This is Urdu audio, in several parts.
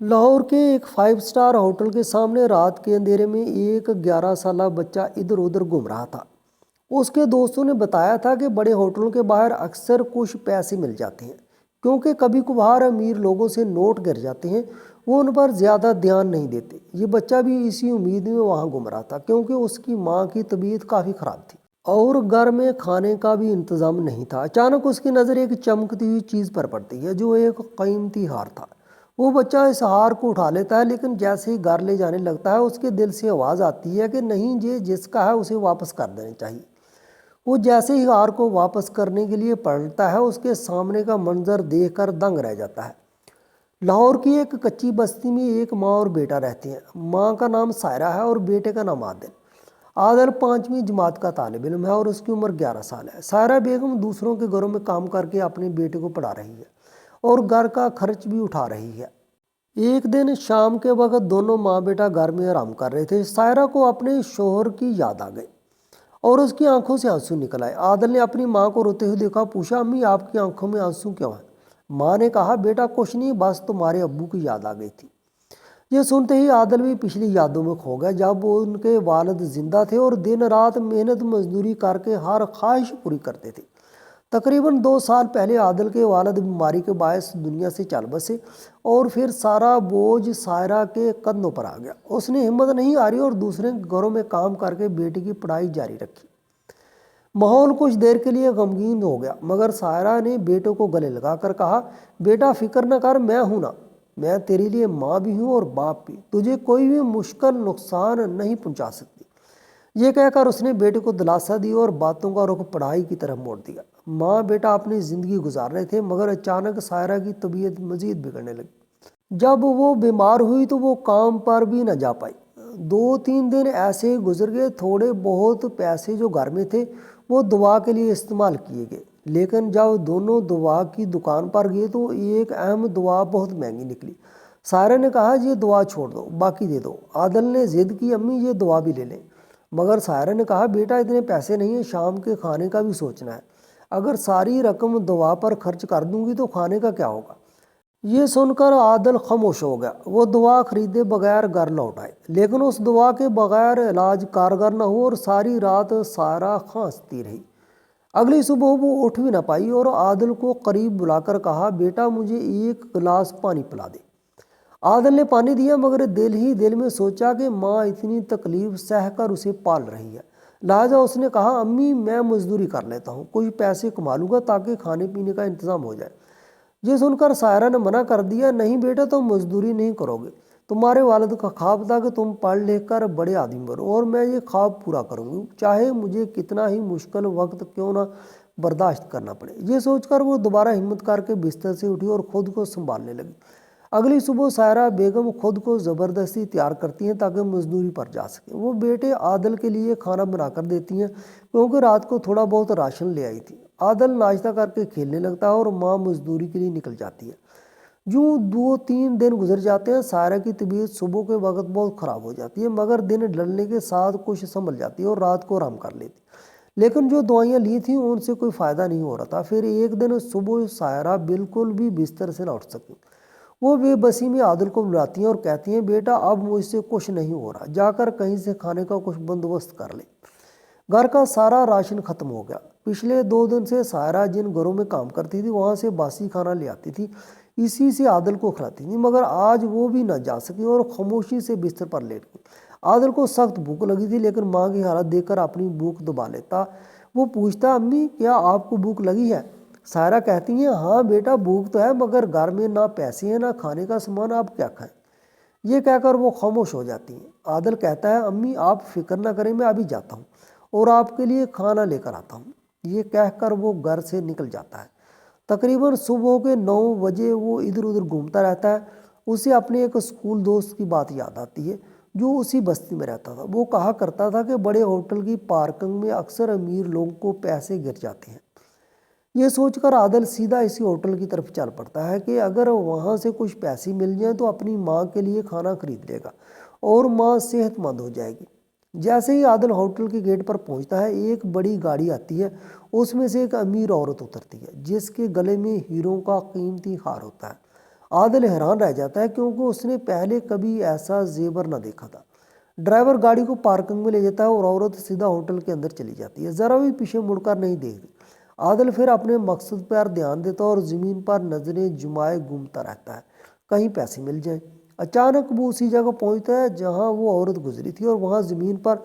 لاہور کے ایک 5 اسٹار ہوٹل کے سامنے رات کے اندھیرے میں ایک 11 سالہ بچہ ادھر ادھر گھوم رہا تھا۔ اس کے دوستوں نے بتایا تھا کہ بڑے ہوٹلوں کے باہر اکثر کچھ پیسے مل جاتے ہیں، کیونکہ کبھی کبھار امیر لوگوں سے نوٹ گر جاتے ہیں، وہ ان پر زیادہ دھیان نہیں دیتے۔ یہ بچہ بھی اسی امید میں وہاں گھوم رہا تھا، کیونکہ اس کی ماں کی طبیعت کافی خراب تھی اور گھر میں کھانے کا بھی انتظام نہیں تھا۔ اچانک اس کی نظر ایک چمکتی ہوئی چیز پر پڑتی ہے جو ایک قیمتی ہار تھا۔ وہ بچہ اس ہار کو اٹھا لیتا ہے، لیکن جیسے ہی گھر لے جانے لگتا ہے اس کے دل سے آواز آتی ہے کہ نہیں، یہ جس کا ہے اسے واپس کر دینا چاہیے۔ وہ جیسے ہی ہار کو واپس کرنے کے لیے پلٹتا ہے، اس کے سامنے کا منظر دیکھ کر دنگ رہ جاتا ہے۔ لاہور کی ایک کچی بستی میں ایک ماں اور بیٹا رہتے ہیں۔ ماں کا نام سائرہ ہے اور بیٹے کا نام عادل۔ عادل 5ویں جماعت کا طالب علم ہے اور اس کی عمر 11 سال ہے۔ سائرہ بیگم دوسروں کے گھروں میں کام کر کے اپنے بیٹے کو پڑھا رہی ہے اور گھر کا خرچ بھی اٹھا رہی ہے۔ ایک دن شام کے وقت دونوں ماں بیٹا گھر میں آرام کر رہے تھے۔ سائرہ کو اپنے شوہر کی یاد آ گئی اور اس کی آنکھوں سے آنسو نکل آئے۔ عادل نے اپنی ماں کو روتے ہوئے دیکھا، پوچھا، امی آپ کی آنکھوں میں آنسو کیوں ہیں؟ ماں نے کہا، بیٹا کچھ نہیں، بس تمہارے ابو کی یاد آ گئی تھی۔ یہ سنتے ہی عادل بھی پچھلی یادوں میں کھو گیا جب وہ ان کے والد زندہ تھے اور دن رات محنت مزدوری کر کے ہر خواہش پوری کرتے تھے۔ تقریباً 2 سال پہلے عادل کے والد بیماری کے باعث دنیا سے چل بسے اور پھر سارا بوجھ سائرہ کے کندھوں پر آ گیا۔ اس نے ہمت نہیں ہاری اور دوسرے گھروں میں کام کر کے بیٹی کی پڑھائی جاری رکھی۔ ماحول کچھ دیر کے لیے غمگین ہو گیا، مگر سائرہ نے بیٹے کو گلے لگا کر کہا، بیٹا فکر نہ کر، میں ہوں نا، میں تیرے لیے ماں بھی ہوں اور باپ بھی، تجھے کوئی بھی مشکل نقصان نہیں پہنچا سکتی۔ یہ کہہ کر اس نے بیٹے کو دلاسا دی اور باتوں کا رخ پڑھائی کی طرف موڑ دیا۔ ماں بیٹا اپنی زندگی گزار رہے تھے، مگر اچانک سائرہ کی طبیعت مزید بگڑنے لگی۔ جب وہ بیمار ہوئی تو وہ کام پر بھی نہ جا پائی۔ 2-3 دن ایسے ہی گزر گئے۔ تھوڑے بہت پیسے جو گھر میں تھے وہ دوا کے لیے استعمال کیے گئے، لیکن جب دونوں دوا کی دکان پر گئے تو ایک اہم دوا بہت مہنگی نکلی۔ سائرہ نے کہا، یہ دوا چھوڑ دو، باقی دے دو۔ عادل نے ضد کی، امی یہ دوا بھی لے لیں، مگر سائرہ نے کہا، بیٹا اتنے پیسے نہیں ہیں، شام کے کھانے کا بھی سوچنا ہے، اگر ساری رقم دوا پر خرچ کر دوں گی تو کھانے کا کیا ہوگا؟ یہ سن کر عادل خاموش ہو گیا۔ وہ دوا خریدے بغیر گھر لوٹ آئے، لیکن اس دوا کے بغیر علاج کارگر نہ ہوا اور ساری رات سائرہ کھانستی رہی۔ اگلی صبح وہ اٹھ بھی نہ پائی اور عادل کو قریب بلا کر کہا، بیٹا مجھے ایک گلاس پانی پلا دے۔ عادل نے پانی دیا، مگر دل ہی دل میں سوچا کہ ماں اتنی تکلیف سہ کر اسے پال رہی ہے، لہٰذا اس نے کہا، امی میں مزدوری کر لیتا ہوں، کچھ پیسے کما لوں گا تاکہ کھانے پینے کا انتظام ہو جائے۔ یہ سن کر سائرہ نے منع کر دیا، نہیں بیٹا تم مزدوری نہیں کرو گے، تمہارے والد کا خواب تھا کہ تم پڑھ لکھ کر بڑے آدمی بنو اور میں یہ خواب پورا کروں گی، چاہے مجھے کتنا ہی مشکل وقت کیوں نہ برداشت کرنا پڑے۔ یہ سوچ کر وہ دوبارہ ہمت کر کے بستر سے اٹھی اور خود کو سنبھالنے لگی۔ اگلی صبح سائرہ بیگم خود کو زبردستی تیار کرتی ہیں تاکہ مزدوری پر جا سکیں۔ وہ بیٹے عادل کے لیے کھانا بنا کر دیتی ہیں کیونکہ رات کو تھوڑا بہت راشن لے آئی تھی۔ عادل ناشتہ کر کے کھیلنے لگتا ہے اور ماں مزدوری کے لیے نکل جاتی ہے۔ یوں 2-3 دن گزر جاتے ہیں۔ سائرہ کی طبیعت صبح کے وقت بہت خراب ہو جاتی ہے، مگر دن ڈھلنے کے ساتھ کچھ سنبھل جاتی ہے اور رات کو آرام کر لیتی، لیکن جو دوائیاں لی تھیں ان سے کوئی فائدہ نہیں ہو رہا تھا۔ پھر ایک دن صبح سائرہ بالکل بھی بستر سے نہ اٹھ سکی۔ وہ بے بسی میں عادل کو بلاتی ہیں اور کہتی ہیں، بیٹا اب مجھ سے کچھ نہیں ہو رہا، جا کر کہیں سے کھانے کا کچھ بندوبست کر لے، گھر کا سارا راشن ختم ہو گیا۔ پچھلے 2 دن سے سائرہ جن گھروں میں کام کرتی تھی وہاں سے باسی کھانا لے آتی تھی، اسی سے عادل کو کھلاتی تھی، مگر آج وہ بھی نہ جا سکی اور خاموشی سے بستر پر لیٹ گئی۔ عادل کو سخت بھوک لگی تھی، لیکن ماں کی حالت دیکھ کر اپنی بھوک دبا لیتا۔ وہ پوچھتا، امی کیا آپ کو بھوک لگی ہے؟ سائرہ کہتی ہیں، ہاں بیٹا بھوک تو ہے، مگر گھر میں نہ پیسے ہیں نہ کھانے کا سامان، آپ کیا کھائیں؟ یہ کہہ کر وہ خاموش ہو جاتی ہیں۔ عادل کہتا ہے، امی آپ فکر نہ کریں، میں ابھی جاتا ہوں اور آپ کے لیے کھانا لے کر آتا ہوں۔ یہ کہہ کر وہ گھر سے نکل جاتا ہے۔ تقریباً صبح کے 9 بجے وہ ادھر ادھر گھومتا رہتا ہے۔ اسے اپنے ایک اسکول دوست کی بات یاد آتی ہے جو اسی بستی میں رہتا تھا۔ وہ کہا کرتا تھا کہ بڑے ہوٹل کی پارکنگ میں اکثر امیر لوگوں کو پیسے گر جاتے ہیں۔ یہ سوچ کر عادل سیدھا اسی ہوٹل کی طرف چل پڑتا ہے کہ اگر وہاں سے کچھ پیسے مل جائیں تو اپنی ماں کے لیے کھانا خرید لے گا اور ماں صحت مند ہو جائے گی۔ جیسے ہی عادل ہوٹل کے گیٹ پر پہنچتا ہے، ایک بڑی گاڑی آتی ہے، اس میں سے ایک امیر عورت اترتی ہے جس کے گلے میں ہیروں کا قیمتی ہار ہوتا ہے۔ عادل حیران رہ جاتا ہے کیونکہ اس نے پہلے کبھی ایسا زیور نہ دیکھا تھا۔ ڈرائیور گاڑی کو پارکنگ میں لے جاتا ہے اور عورت سیدھا ہوٹل کے اندر چلی جاتی ہے، ذرا بھی پیچھے مڑ کر نہیں دیکھتی۔ عادل پھر اپنے مقصد پر دھیان دیتا ہے اور زمین پر نظریں جمائے گھومتا رہتا ہے، کہیں پیسے مل جائیں۔ اچانک وہ اسی جگہ پہنچتا ہے جہاں وہ عورت گزری تھی اور وہاں زمین پر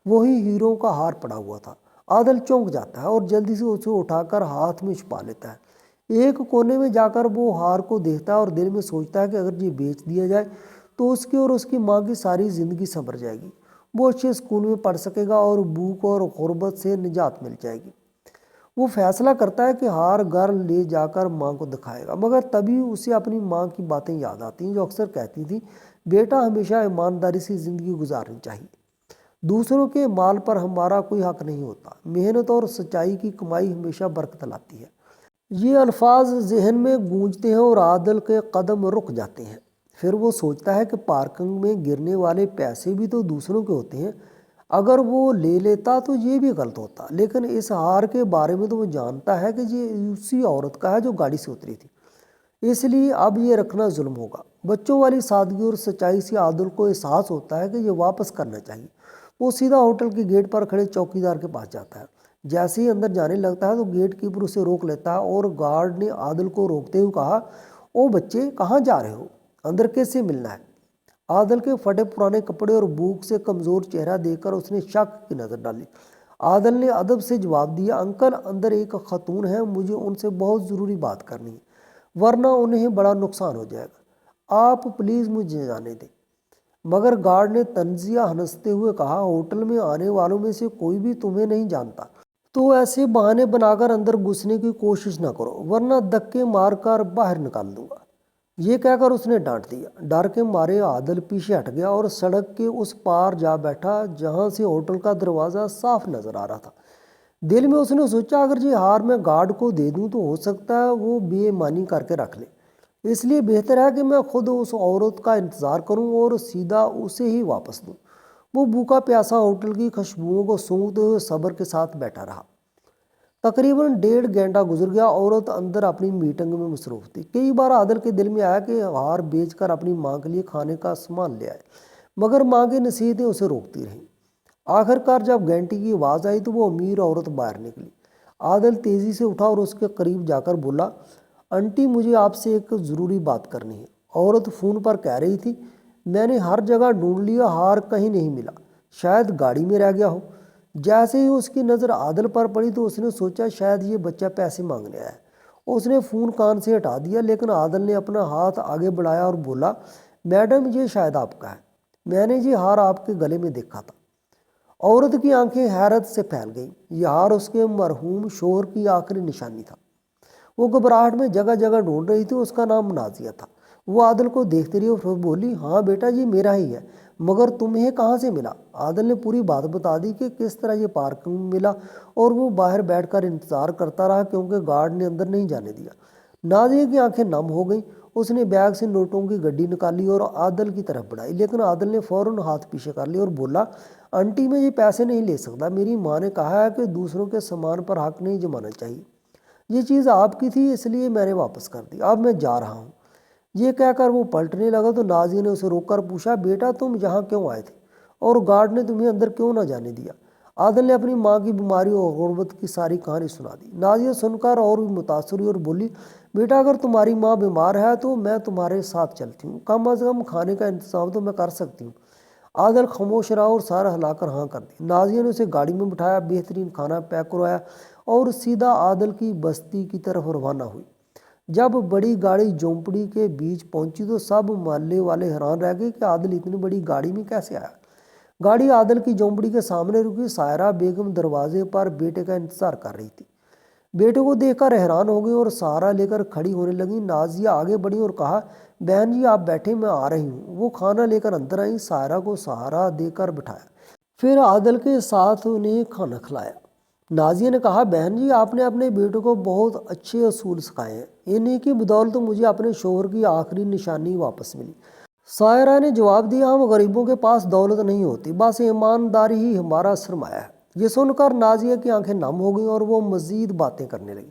وہی ہیروں کا ہار پڑا ہوا تھا۔ عادل چونک جاتا ہے اور جلدی سے اسے اٹھا کر ہاتھ میں چھپا لیتا ہے۔ ایک کونے میں جا کر وہ ہار کو دیکھتا ہے اور دل میں سوچتا ہے کہ اگر یہ بیچ دیا جائے تو اس کی اور اس کی ماں کی ساری زندگی سنور جائے گی، وہ اچھے اسکول میں پڑھ سکے گا اور بھوک اور غربت سے نجات مل جائے گی۔ وہ فیصلہ کرتا ہے کہ ہار گھر لے جا کر ماں کو دکھائے گا، مگر تبھی اسے اپنی ماں کی باتیں یاد آتی ہیں جو اکثر کہتی تھی، بیٹا ہمیشہ ایمانداری سے زندگی گزارنی چاہیے، دوسروں کے مال پر ہمارا کوئی حق نہیں ہوتا، محنت اور سچائی کی کمائی ہمیشہ برکت لاتی ہے۔ یہ الفاظ ذہن میں گونجتے ہیں اور عادل کے قدم رک جاتے ہیں۔ پھر وہ سوچتا ہے کہ پارکنگ میں گرنے والے پیسے بھی تو دوسروں کے ہوتے ہیں، اگر وہ لے لیتا تو یہ بھی غلط ہوتا، لیکن اس ہار کے بارے میں تو وہ جانتا ہے کہ یہ اسی عورت کا ہے جو گاڑی سے اتری تھی، اس لیے اب یہ رکھنا ظلم ہوگا۔ بچوں والی سادگی اور سچائی سے عادل کو احساس ہوتا ہے کہ یہ واپس کرنا چاہیے۔ وہ سیدھا ہوٹل کے گیٹ پر کھڑے چوکیدار کے پاس جاتا ہے۔ جیسے ہی اندر جانے لگتا ہے تو گیٹ کیپر اسے روک لیتا ہے اور گارڈ نے عادل کو روکتے ہوئے کہا، او بچے، کہاں جا رہے ہو؟ اندر کیسے ملنا ہے؟ عادل کے پھٹے پرانے کپڑے اور بھوک سے کمزور چہرہ دیکھ کر اس نے شک کی نظر ڈالی۔ عادل نے ادب سے جواب دیا، انکل، اندر ایک خاتون ہے، مجھے ان سے بہت ضروری بات کرنی ہے، ورنہ انہیں بڑا نقصان ہو جائے گا، آپ پلیز مجھے جانے دیں۔ مگر گارڈ نے طنزیہ ہنستے ہوئے کہا، ہوٹل میں آنے والوں میں سے کوئی بھی تمہیں نہیں جانتا، تو ایسے بہانے بنا کر اندر گھسنے کی کوشش نہ کرو ورنہ دھکے مار کر باہر نکال دوں گا۔ یہ کہہ کر اس نے ڈانٹ دیا۔ ڈر کے مارے عادل پیچھے ہٹ گیا اور سڑک کے اس پار جا بیٹھا جہاں سے ہوٹل کا دروازہ صاف نظر آ رہا تھا۔ دل میں اس نے سوچا، اگر یہ ہار میں گارڈ کو دے دوں تو ہو سکتا ہے وہ بے ایمانی کر کے رکھ لے، اس لیے بہتر ہے کہ میں خود اس عورت کا انتظار کروں اور سیدھا اسے ہی واپس دوں۔ وہ بھوکا پیاسا ہوٹل کی خوشبوؤں کو سونگھتے ہوئے صبر کے ساتھ بیٹھا رہا۔ تقریباً 1.5 گھنٹہ گزر گیا، عورت اندر اپنی میٹنگ میں مصروف تھی۔ کئی بار عادل کے دل میں آیا کہ ہار بیچ کر اپنی ماں کے لیے کھانے کا سامان لے آئے، مگر ماں کی نصیحتیں اسے روکتی رہیں۔ آخر کار جب گھنٹی کی آواز آئی تو وہ امیر عورت باہر نکلی۔ عادل تیزی سے اٹھا اور اس کے قریب جا کر بولا، آنٹی، مجھے آپ سے ایک ضروری بات کرنی ہے۔ عورت فون پر کہہ رہی تھی، میں نے ہر جگہ ڈھونڈ لیا، ہار کہیں نہیں ملا، شاید گاڑی میں رہ گیا ہو۔ جیسے ہی اس کی نظر عادل پر پڑی تو اس نے سوچا شاید یہ بچہ پیسے مانگنے آیا ہے۔ اس نے فون کان سے ہٹا دیا، لیکن عادل نے اپنا ہاتھ آگے بڑھایا اور بولا، میڈم، یہ شاید آپ کا ہے، میں نے یہ ہار آپ کے گلے میں دیکھا تھا۔ عورت کی آنکھیں حیرت سے پھیل گئیں، یہ ہار اس کے مرحوم شوہر کی آخری نشانی تھا۔ وہ گھبراہٹ میں جگہ جگہ ڈھونڈ رہی تھی، اس کا نام نازیہ تھا۔ وہ عادل کو دیکھتی رہی اور پھر بولی، ہاں بیٹا، یہ میرا ہی ہے، مگر تمہیں کہاں سے ملا؟ عادل نے پوری بات بتا دی کہ کس طرح یہ پارکنگ میں ملا، اور وہ باہر بیٹھ کر انتظار کرتا رہا کیونکہ گارڈ نے اندر نہیں جانے دیا۔ نازیہ کی آنکھیں نم ہو گئیں، اس نے بیگ سے نوٹوں کی گڈی نکالی اور عادل کی طرف بڑھائی، لیکن عادل نے فوراً ہاتھ پیچھے کر لیا اور بولا، آنٹی، میں یہ پیسے نہیں لے سکتا، میری ماں نے کہا ہے کہ دوسروں کے سامان پر حق نہیں جمانا چاہیے، یہ چیز آپ کی تھی اس لیے میں نے واپس کر دی، اب میں جا رہا ہوں۔ یہ کہہ کر وہ پلٹنے لگا تو نازیہ نے اسے روک کر پوچھا، بیٹا، تم یہاں کیوں آئے تھے اور گارڈ نے تمہیں اندر کیوں نہ جانے دیا؟ عادل نے اپنی ماں کی بیماری اور غربت کی ساری کہانی سنا دی۔ نازیہ سن کر اور بھی متاثر ہوئی اور بولی، بیٹا، اگر تمہاری ماں بیمار ہے تو میں تمہارے ساتھ چلتی ہوں، کم از کم کھانے کا انتظام تو میں کر سکتی ہوں۔ عادل خاموش رہا اور سارا ہلا کر ہاں کر دی۔ نازیہ نے اسے گاڑی میں بٹھایا، بہترین کھانا پیک کروایا اور سیدھا عادل کی بستی کی طرف روانہ ہوئی۔ جب بڑی گاڑی جھونپڑی کے بیچ پہنچی تو سب محلے والے حیران رہ گئے کہ عادل اتنی بڑی گاڑی میں کیسے آیا۔ گاڑی عادل کی جھونپڑی کے سامنے رکی۔ سائرہ بیگم دروازے پر بیٹے کا انتظار کر رہی تھی۔ بیٹے کو دیکھ کر حیران ہو گئی اور سہارا لے کر کھڑی ہونے لگی۔ نازیہ آگے بڑھی اور کہا، بہن جی، آپ بیٹھے، میں آ رہی ہوں۔ وہ کھانا لے کر اندر آئیں، سائرہ کو سہارا دے کر بٹھایا، پھر عادل کے ساتھ انہیں کھانا کھلایا۔ نازیہ نے کہا، بہن جی، آپ نے اپنے بیٹے کو بہت اچھے اصول سکھائے ہیں، انہی کی بدولت مجھے اپنے شوہر کی آخری نشانی واپس ملی۔ سائرہ نے جواب دیا، ہم غریبوں کے پاس دولت نہیں ہوتی، بس ایمانداری ہی ہمارا سرمایہ ہے۔ یہ سن کر نازیہ کی آنکھیں نم ہو گئیں اور وہ مزید باتیں کرنے لگی۔